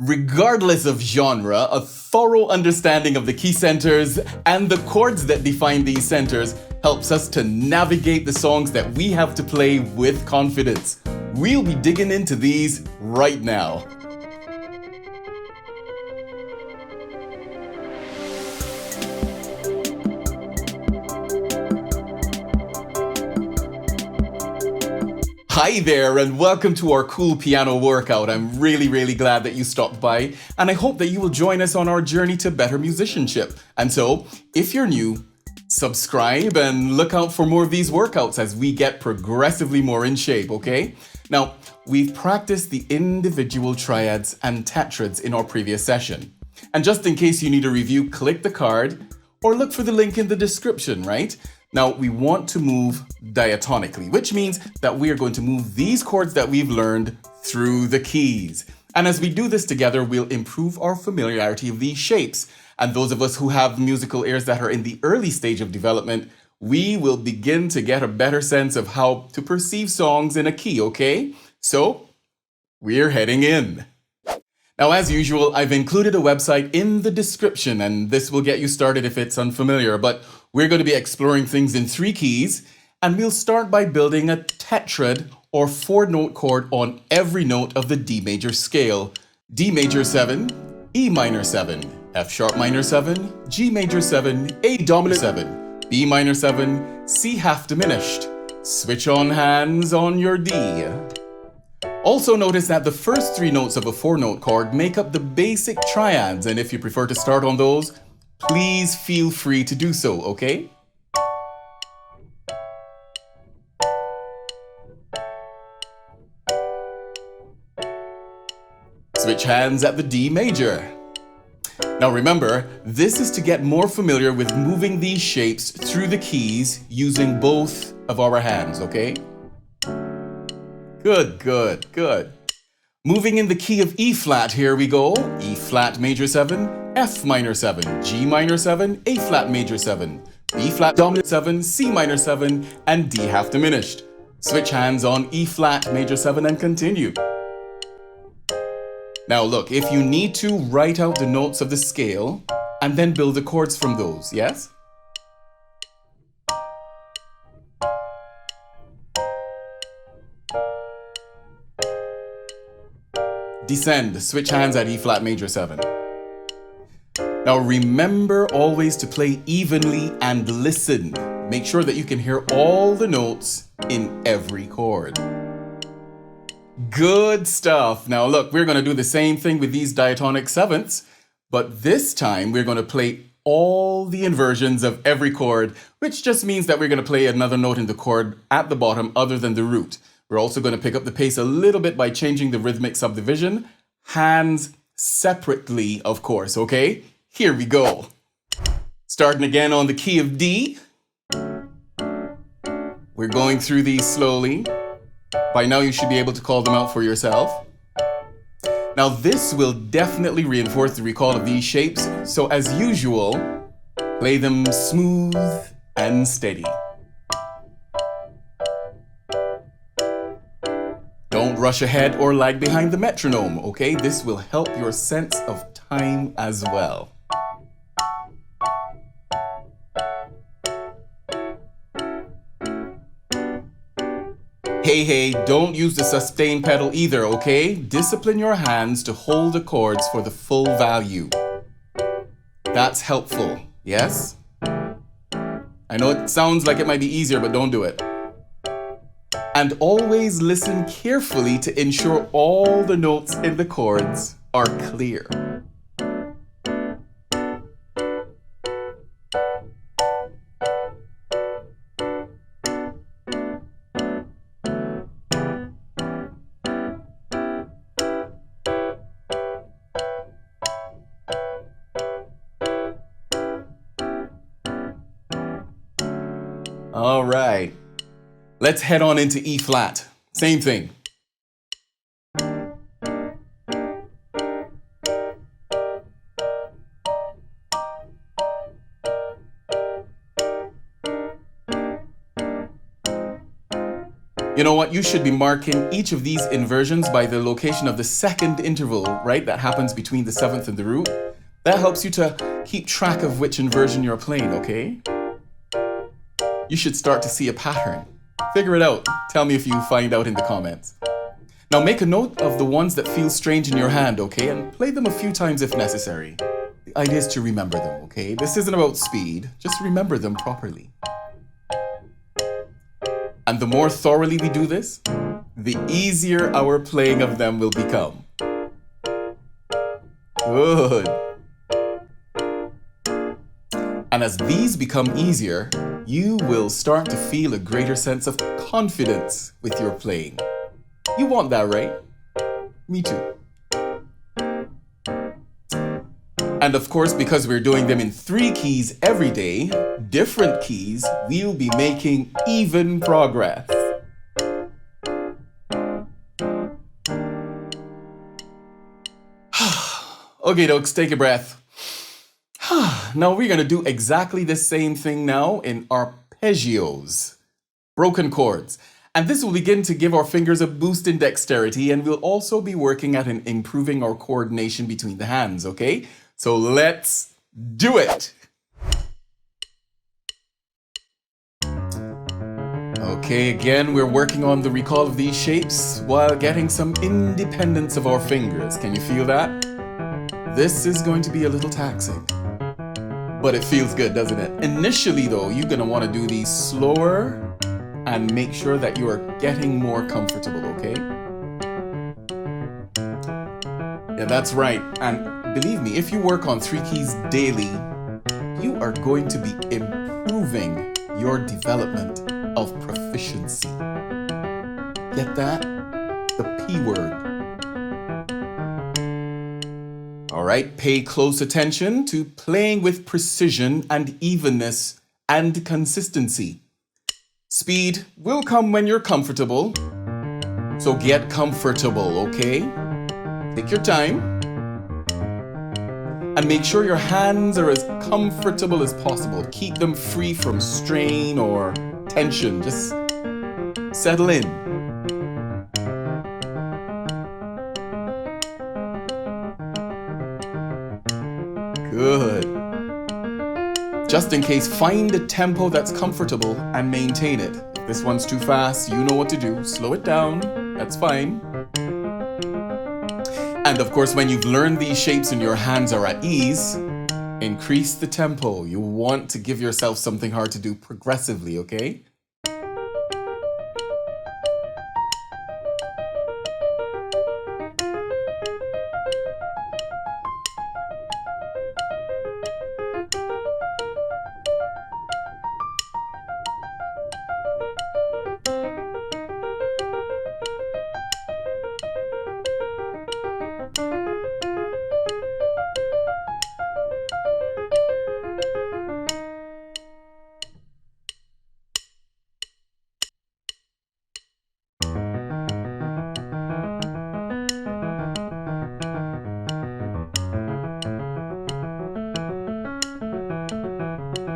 Regardless of genre, a thorough understanding of the key centers and the chords that define these centers helps us to navigate the songs that we have to play with confidence. We'll be digging into these right now. Hi there, and welcome to our cool piano workout. I'm really glad that you stopped by, and I hope that you will join us on our journey to better musicianship. And so, if you're new, subscribe and look out for more of these workouts as we get progressively more in shape, okay? Now, we've practiced the individual triads and tetrads in our previous session. And just in case you need a review, click the card or look for the link in the description, right? Now, we want to move diatonically, which means that we are going to move these chords that we've learned through the keys. And as we do this together, we'll improve our familiarity of these shapes. And those of us who have musical ears that are in the early stage of development, we will begin to get a better sense of how to perceive songs in a key, okay? So, we're heading in. Now, as usual, I've included a website in the description, and this will get you started if it's unfamiliar, but we're going to be exploring things in 3 keys, and we'll start by building a tetrad or 4-note chord on every note of the D major scale. D major 7, E minor 7, F sharp minor 7, G major 7, A dominant 7, B minor 7, C half diminished. Switch on hands on your D. Also notice that the first 3 notes of a 4-note chord make up the basic triads, and if you prefer to start on those, please feel free to do so, okay? Switch hands at the D major. Now remember, this is to get more familiar with moving these shapes through the keys using both of our hands, okay? Good. Moving in the key of E flat, here we go. E flat major 7, F minor 7, G minor 7, A flat major 7, B flat dominant 7, C minor 7, and D half diminished. Switch hands on E flat major 7 and continue. Now look, if you need to, write out the notes of the scale and then build the chords from those, yes? Descend, switch hands at E flat major 7. Now remember always to play evenly and listen. Make sure that you can hear all the notes in every chord. Good stuff. Now look, we're going to do the same thing with these diatonic 7ths, but this time we're going to play all the inversions of every chord, which just means that we're going to play another note in the chord at the bottom other than the root. We're also going to pick up the pace a little bit by changing the rhythmic subdivision. Hands separately, of course, okay? Here we go. Starting again on the key of D. We're going through these slowly. By now you should be able to call them out for yourself. Now this will definitely reinforce the recall of these shapes, so as usual, play them smooth and steady. Don't rush ahead or lag behind the metronome, okay? This will help your sense of time as well. Hey, don't use the sustain pedal either, okay? Discipline your hands to hold the chords for the full value. That's helpful, yes? I know it sounds like it might be easier, but don't do it. And always listen carefully to ensure all the notes in the chords are clear. All right. Let's head on into E flat. Same thing. You know what? You should be marking each of these inversions by the location of the second interval, right? That happens between the seventh and the root. That helps you to keep track of which inversion you're playing, okay? You should start to see a pattern. Figure it out. Tell me if you find out in the comments. Now make a note of the ones that feel strange in your hand, okay? And play them a few times if necessary. The idea is to remember them, okay? This isn't about speed. Just remember them properly. And the more thoroughly we do this, the easier our playing of them will become. Good. And as these become easier, you will start to feel a greater sense of confidence with your playing. You want that, right? Me too. And of course, because we're doing them in 3 keys every day, different keys, we'll be making even progress. Okay, dokes, take a breath. Now we're gonna do exactly the same thing now in arpeggios, broken chords. And this will begin to give our fingers a boost in dexterity, and we'll also be working at improving our coordination between the hands, okay? So let's do it! Okay, again, we're working on the recall of these shapes while getting some independence of our fingers. Can you feel that? This is going to be a little taxing, but it feels good, doesn't it? Initially, though, you're gonna want to do these slower and make sure that you are getting more comfortable, okay? Yeah, that's right. And believe me, if you work on 3 keys daily, you are going to be improving your development of proficiency. Get that? The P word. All right, pay close attention to playing with precision and evenness and consistency. Speed will come when you're comfortable, so get comfortable, okay? Take your time and make sure your hands are as comfortable as possible. Keep them free from strain or tension. Just settle in. Good. Just in case, find a tempo that's comfortable and maintain it. If this one's too fast, you know what to do. Slow it down. That's fine. And of course, when you've learned these shapes and your hands are at ease, increase the tempo. You want to give yourself something hard to do progressively, okay?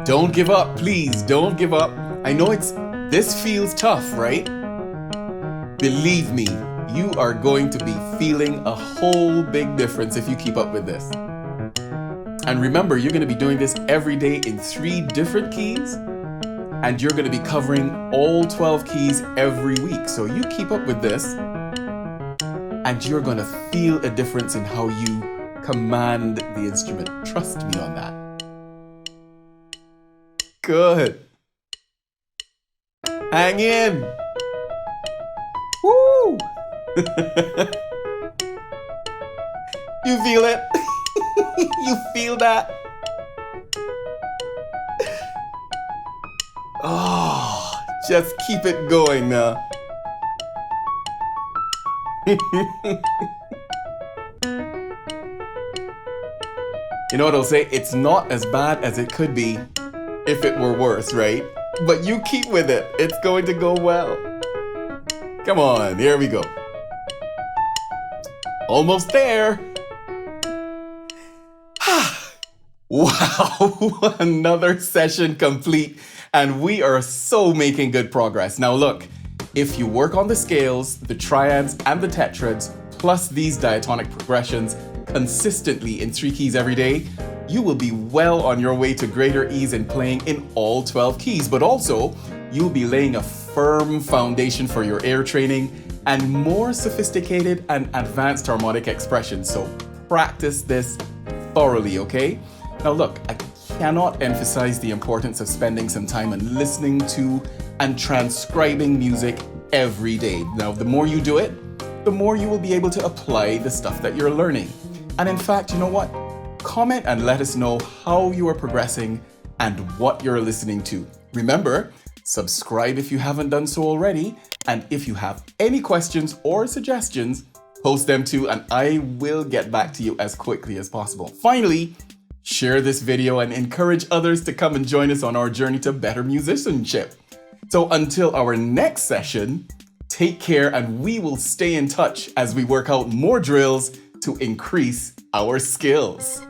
Don't give up, please, don't give up. I know this feels tough, right? Believe me, you are going to be feeling a whole big difference if you keep up with this. And remember, you're going to be doing this every day in 3 different keys, and you're going to be covering all 12 keys every week. So you keep up with this, and you're going to feel a difference in how you command the instrument. Trust me on that. Good. Hang in. Woo! You feel it? You feel that? Oh, just keep it going now. You know what I'll say? It's not as bad as it could be if it were worse, right? But you keep with it. It's going to go well. Come on, here we go. Almost there. Wow, another session complete, and we are so making good progress. Now look, If you work on the scales, the triads, and the tetrads, plus these diatonic progressions consistently in 3 keys every day, you will be well on your way to greater ease in playing in all 12 keys, but also you'll be laying a firm foundation for your air training and more sophisticated and advanced harmonic expression. So practice this thoroughly, okay? Now look, I cannot emphasize the importance of spending some time and listening to and transcribing music every day. Now, the more you do it, the more you will be able to apply the stuff that you're learning. And in fact, you know what? Comment and let us know how you are progressing and what you're listening to. Remember, subscribe if you haven't done so already. And if you have any questions or suggestions, post them too, and I will get back to you as quickly as possible. Finally, share this video and encourage others to come and join us on our journey to better musicianship. So until our next session, take care, and we will stay in touch as we work out more drills to increase our skills.